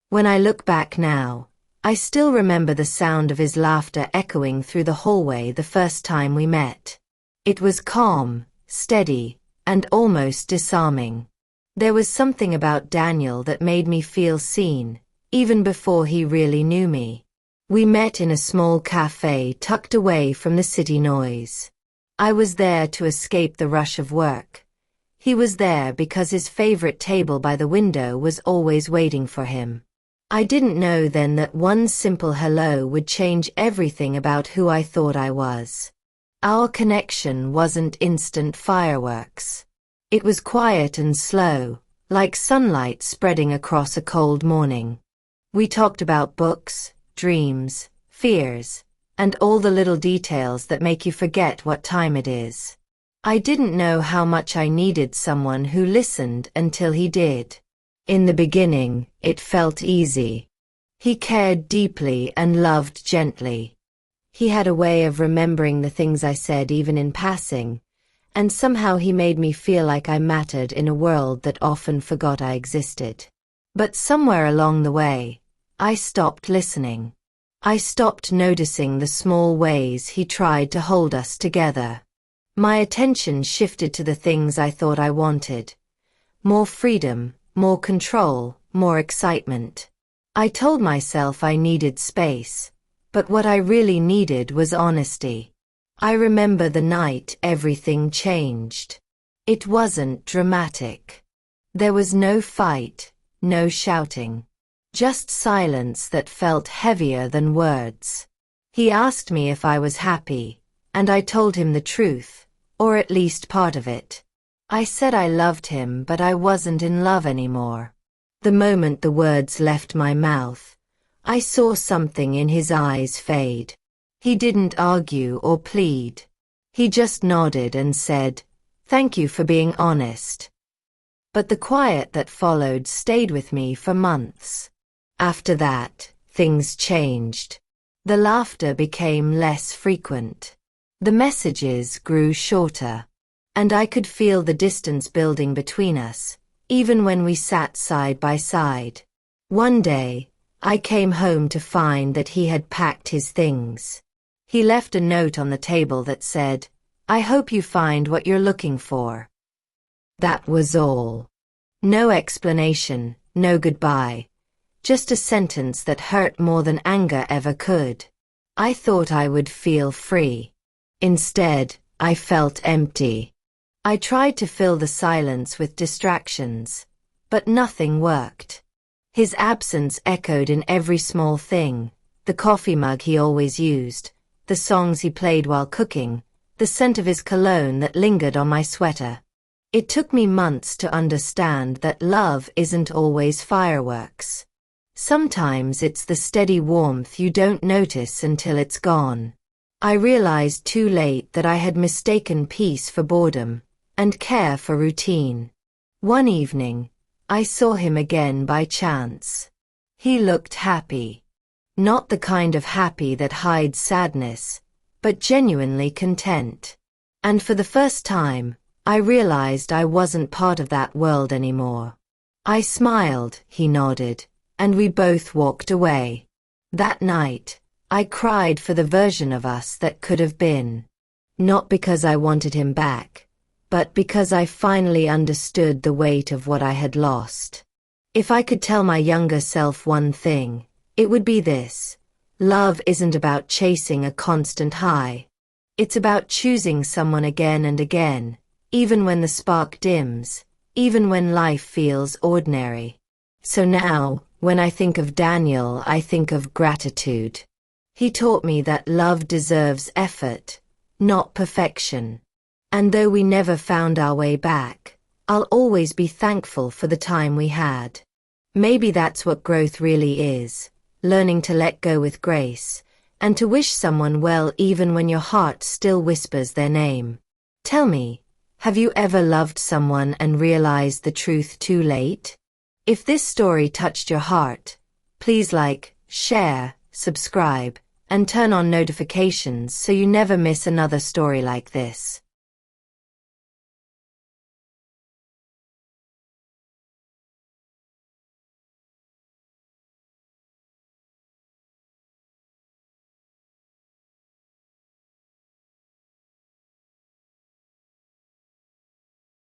When I look back now, I still remember the sound of his laughter echoing through the hallway the first time we met. It was calm, steady, and almost disarming. There was something about Daniel that made me feel seen, even before he really knew me. We met in a small cafe tucked away from the city noise. I was there to escape the rush of work. He was there because his favorite table by the window was always waiting for him. I didn't know then that one simple hello would change everything about who I thought I was. Our connection wasn't instant fireworks. It was quiet and slow, like sunlight spreading across a cold morning. We talked about books, dreams, fears, and all the little details that make you forget what time it is. I didn't know how much I needed someone who listened until he did. In the beginning, it felt easy. He cared deeply and loved gently. He had a way of remembering the things I said even in passing, and somehow he made me feel like I mattered in a world that often forgot I existed. But somewhere along the way, I stopped listening. I stopped noticing the small ways he tried to hold us together. My attention shifted to the things I thought I wanted. More freedom, more control, more excitement. I told myself I needed space, but what I really needed was honesty. I remember the night everything changed. It wasn't dramatic. There was no fight, no shouting. Just silence that felt heavier than words. He asked me if I was happy, and I told him the truth, or at least part of it. I said I loved him, but I wasn't in love anymore. The moment the words left my mouth, I saw something in his eyes fade. He didn't argue or plead. He just nodded and said, "Thank you for being honest." But the quiet that followed stayed with me for months. After that, things changed. The laughter became less frequent. The messages grew shorter. And I could feel the distance building between us, even when we sat side by side. One day, I came home to find that he had packed his things. He left a note on the table that said, "I hope you find what you're looking for." That was all. No explanation, no goodbye. Just a sentence that hurt more than anger ever could. I thought I would feel free. Instead, I felt empty. I tried to fill the silence with distractions, but nothing worked. His absence echoed in every small thing, the coffee mug he always used, the songs he played while cooking, the scent of his cologne that lingered on my sweater. It took me months to understand that love isn't always fireworks. Sometimes it's the steady warmth you don't notice until it's gone. I realized too late that I had mistaken peace for boredom, and care for routine. One evening, I saw him again by chance. He looked happy. Not the kind of happy that hides sadness, but genuinely content. And for the first time, I realized I wasn't part of that world anymore. I smiled, he nodded, and we both walked away. That night, I cried for the version of us that could have been. Not because I wanted him back, but because I finally understood the weight of what I had lost. If I could tell my younger self one thing, it would be this: love isn't about chasing a constant high. It's about choosing someone again and again, even when the spark dims, even when life feels ordinary. So now, when I think of Daniel, I think of gratitude. He taught me that love deserves effort, not perfection. And though we never found our way back, I'll always be thankful for the time we had. Maybe that's what growth really is, learning to let go with grace, and to wish someone well even when your heart still whispers their name. Tell me, have you ever loved someone and realized the truth too late? If this story touched your heart, please like, share, subscribe, and turn on notifications so you never miss another story like this.